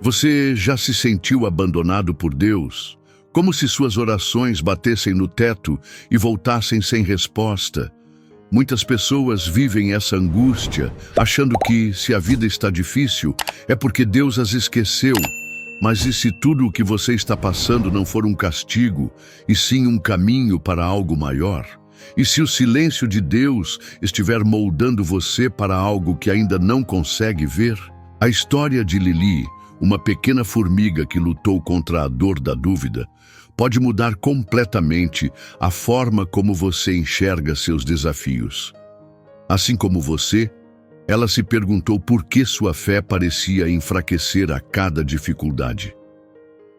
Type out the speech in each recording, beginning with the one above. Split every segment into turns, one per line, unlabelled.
Você já se sentiu abandonado por Deus? Como se suas orações batessem no teto e voltassem sem resposta? Muitas pessoas vivem essa angústia, achando que, se a vida está difícil, é porque Deus as esqueceu. Mas e se tudo o que você está passando não for um castigo, e sim um caminho para algo maior? E se o silêncio de Deus estiver moldando você para algo que ainda não consegue ver? A história de Lili, uma pequena formiga que lutou contra a dor da dúvida, pode mudar completamente a forma como você enxerga seus desafios. Assim como você, ela se perguntou por que sua fé parecia enfraquecer a cada dificuldade.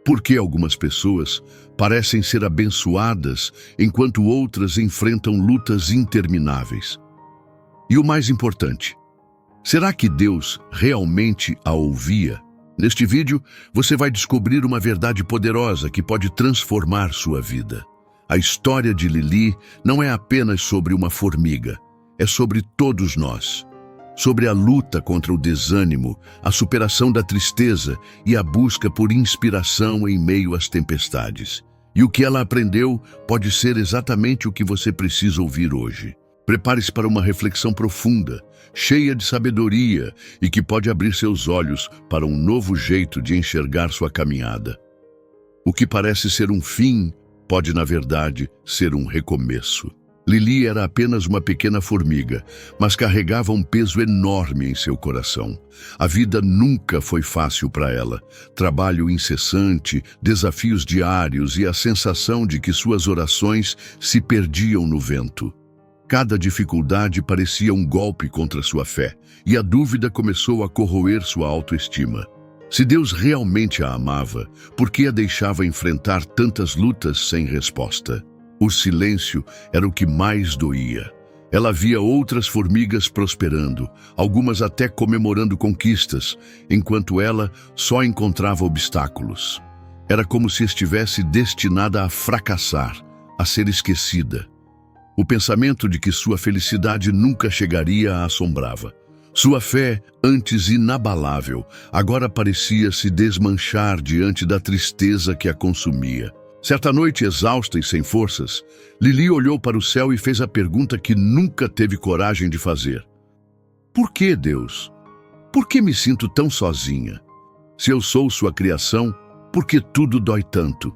Por que algumas pessoas parecem ser abençoadas enquanto outras enfrentam lutas intermináveis? E o mais importante, será que Deus realmente a ouvia? Neste vídeo, você vai descobrir uma verdade poderosa que pode transformar sua vida. A história de Lili não é apenas sobre uma formiga, é sobre todos nós. Sobre a luta contra o desânimo, a superação da tristeza e a busca por inspiração em meio às tempestades. E o que ela aprendeu pode ser exatamente o que você precisa ouvir hoje. Prepare-se para uma reflexão profunda, cheia de sabedoria e que pode abrir seus olhos para um novo jeito de enxergar sua caminhada. O que parece ser um fim pode, na verdade, ser um recomeço. Lili era apenas uma pequena formiga, mas carregava um peso enorme em seu coração. A vida nunca foi fácil para ela. Trabalho incessante, desafios diários e a sensação de que suas orações se perdiam no vento. Cada dificuldade parecia um golpe contra sua fé, e a dúvida começou a corroer sua autoestima. Se Deus realmente a amava, por que a deixava enfrentar tantas lutas sem resposta? O silêncio era o que mais doía. Ela via outras formigas prosperando, algumas até comemorando conquistas, enquanto ela só encontrava obstáculos. Era como se estivesse destinada a fracassar, a ser esquecida. O pensamento de que sua felicidade nunca chegaria a assombrava. Sua fé, antes inabalável, agora parecia se desmanchar diante da tristeza que a consumia. Certa noite, exausta e sem forças, Lili olhou para o céu e fez a pergunta que nunca teve coragem de fazer. Por que, Deus? Por que me sinto tão sozinha? Se eu sou sua criação, por que tudo dói tanto?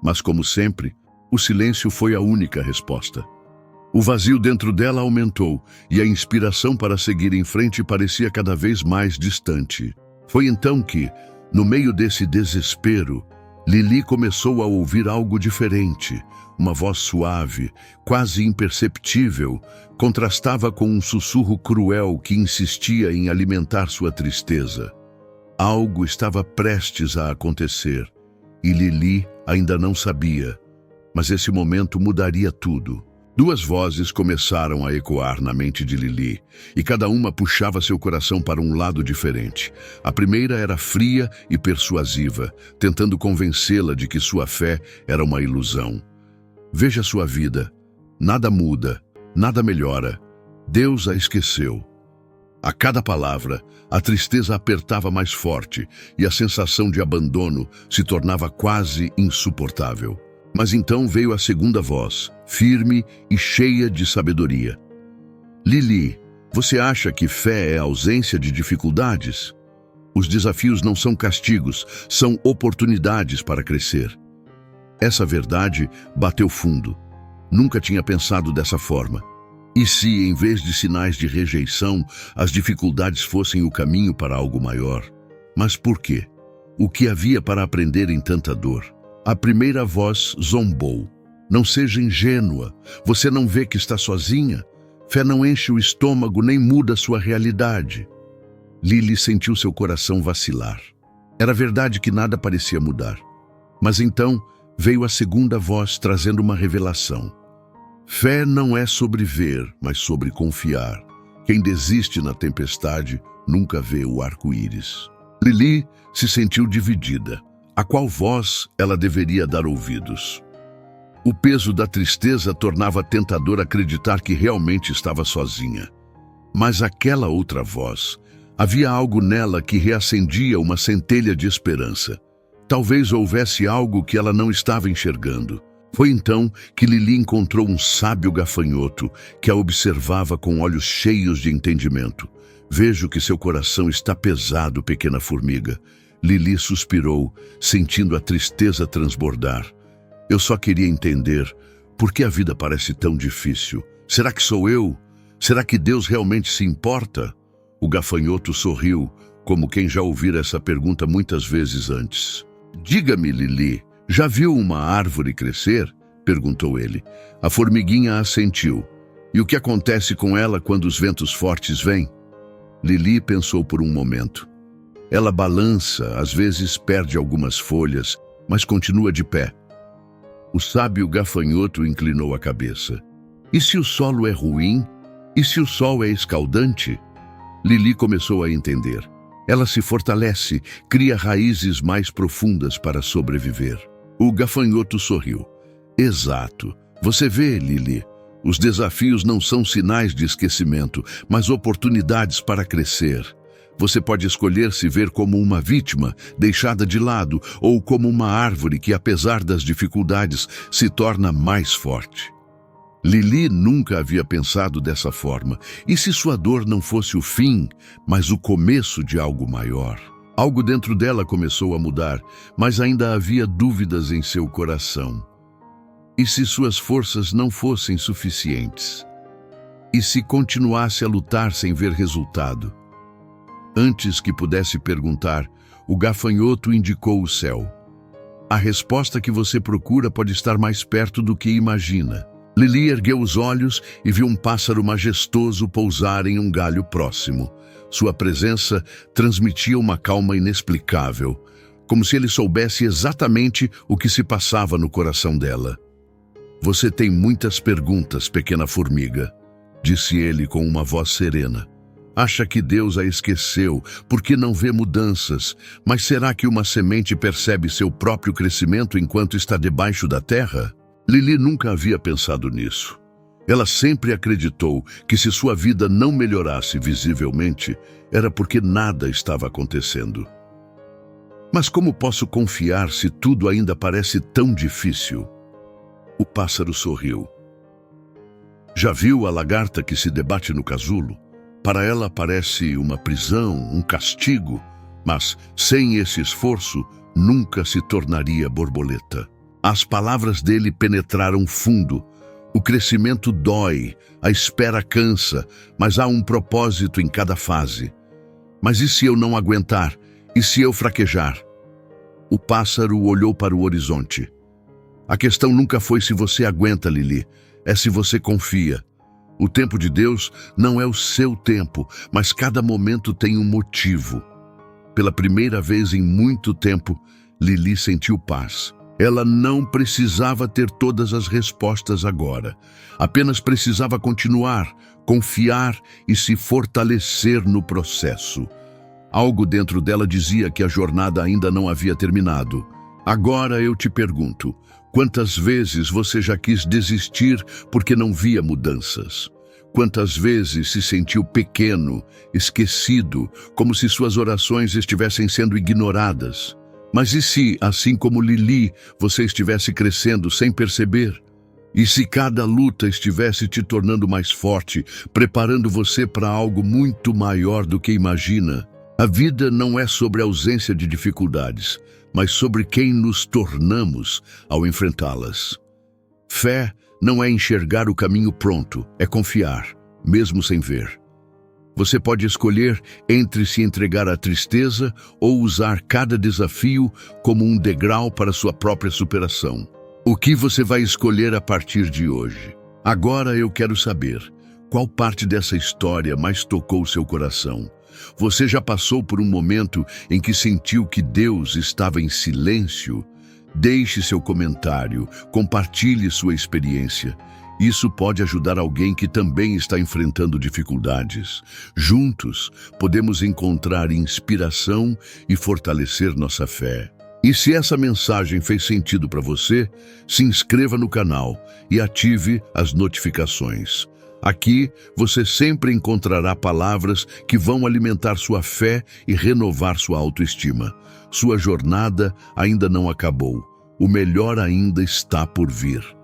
Mas, como sempre, o silêncio foi a única resposta. O vazio dentro dela aumentou e a inspiração para seguir em frente parecia cada vez mais distante. Foi então que, no meio desse desespero, Lili começou a ouvir algo diferente. Uma voz suave, quase imperceptível, contrastava com um sussurro cruel que insistia em alimentar sua tristeza. Algo estava prestes a acontecer e Lili ainda não sabia. Mas esse momento mudaria tudo. Duas vozes começaram a ecoar na mente de Lili, e cada uma puxava seu coração para um lado diferente. A primeira era fria e persuasiva, tentando convencê-la de que sua fé era uma ilusão. Veja sua vida. Nada muda, nada melhora. Deus a esqueceu. A cada palavra, a tristeza apertava mais forte e a sensação de abandono se tornava quase insuportável. Mas então veio a segunda voz, firme e cheia de sabedoria. Lili, você acha que fé é ausência de dificuldades? Os desafios não são castigos, são oportunidades para crescer. Essa verdade bateu fundo. Nunca tinha pensado dessa forma. E se, em vez de sinais de rejeição, as dificuldades fossem o caminho para algo maior? Mas por quê? O que havia para aprender em tanta dor? A primeira voz zombou. Não seja ingênua. Você não vê que está sozinha? Fé não enche o estômago nem muda sua realidade. Lili sentiu seu coração vacilar. Era verdade que nada parecia mudar. Mas então veio a segunda voz trazendo uma revelação. Fé não é sobre ver, mas sobre confiar. Quem desiste na tempestade nunca vê o arco-íris. Lili se sentiu dividida. A qual voz ela deveria dar ouvidos? O peso da tristeza tornava tentador acreditar que realmente estava sozinha. Mas aquela outra voz, Havia algo nela que reacendia uma centelha de esperança. Talvez houvesse algo que ela não estava enxergando. Foi então que Lili encontrou um sábio gafanhoto que a observava com olhos cheios de entendimento. Vejo que seu coração está pesado, pequena formiga. Lili suspirou, sentindo a tristeza transbordar. Eu só queria entender por que a vida parece tão difícil. Será que sou eu? Será que Deus realmente se importa? O gafanhoto sorriu, como quem já ouvira essa pergunta muitas vezes antes. Diga-me, Lili, já viu uma árvore crescer? Perguntou ele. A formiguinha assentiu. E o que acontece com ela quando os ventos fortes vêm? Lili pensou por um momento. Ela balança, às vezes perde algumas folhas, mas continua de pé. O sábio gafanhoto inclinou a cabeça. E se o solo é ruim? E se o sol é escaldante? Lili começou a entender. Ela se fortalece, cria raízes mais profundas para sobreviver. O gafanhoto sorriu. Exato. Você vê, Lili, os desafios não são sinais de esquecimento, mas oportunidades para crescer. Você pode escolher se ver como uma vítima, deixada de lado, ou como uma árvore que, apesar das dificuldades, se torna mais forte. Lili nunca havia pensado dessa forma. E se sua dor não fosse o fim, mas o começo de algo maior? Algo dentro dela começou a mudar, mas ainda havia dúvidas em seu coração. E se suas forças não fossem suficientes? E se continuasse a lutar sem ver resultado? Antes que pudesse perguntar, o gafanhoto indicou o céu. A resposta que você procura pode estar mais perto do que imagina. Lili ergueu os olhos e viu um pássaro majestoso pousar em um galho próximo. Sua presença transmitia uma calma inexplicável, como se ele soubesse exatamente o que se passava no coração dela. Você tem muitas perguntas, pequena formiga, disse ele com uma voz serena. Acha que Deus a esqueceu porque não vê mudanças, mas será que uma semente percebe seu próprio crescimento enquanto está debaixo da terra? Lili nunca havia pensado nisso. Ela sempre acreditou que se sua vida não melhorasse visivelmente, era porque nada estava acontecendo. Mas como posso confiar se tudo ainda parece tão difícil? O pássaro sorriu. Já viu a lagarta que se debate no casulo? Para ela parece uma prisão, um castigo, mas sem esse esforço nunca se tornaria borboleta. As palavras dele penetraram fundo. O crescimento dói, a espera cansa, mas há um propósito em cada fase. Mas e se eu não aguentar? E se eu fraquejar? O pássaro olhou para o horizonte. A questão nunca foi se você aguenta, Lili, é se você confia. O tempo de Deus não é o seu tempo, mas cada momento tem um motivo. Pela primeira vez em muito tempo, Lili sentiu paz. Ela não precisava ter todas as respostas agora. Apenas precisava continuar, confiar e se fortalecer no processo. Algo dentro dela dizia que a jornada ainda não havia terminado. Agora eu te pergunto, quantas vezes você já quis desistir porque não via mudanças? Quantas vezes se sentiu pequeno, esquecido, como se suas orações estivessem sendo ignoradas? Mas e se, assim como Lili, você estivesse crescendo sem perceber? E se cada luta estivesse te tornando mais forte, preparando você para algo muito maior do que imagina? A vida não é sobre a ausência de dificuldades, mas sobre quem nos tornamos ao enfrentá-las. Fé não é enxergar o caminho pronto, é confiar, mesmo sem ver. Você pode escolher entre se entregar à tristeza ou usar cada desafio como um degrau para sua própria superação. O que você vai escolher a partir de hoje? Agora eu quero saber, qual parte dessa história mais tocou seu coração? Você já passou por um momento em que sentiu que Deus estava em silêncio? Deixe seu comentário, compartilhe sua experiência. Isso pode ajudar alguém que também está enfrentando dificuldades. Juntos, podemos encontrar inspiração e fortalecer nossa fé. E se essa mensagem fez sentido para você, se inscreva no canal e ative as notificações. Aqui você sempre encontrará palavras que vão alimentar sua fé e renovar sua autoestima. Sua jornada ainda não acabou. O melhor ainda está por vir.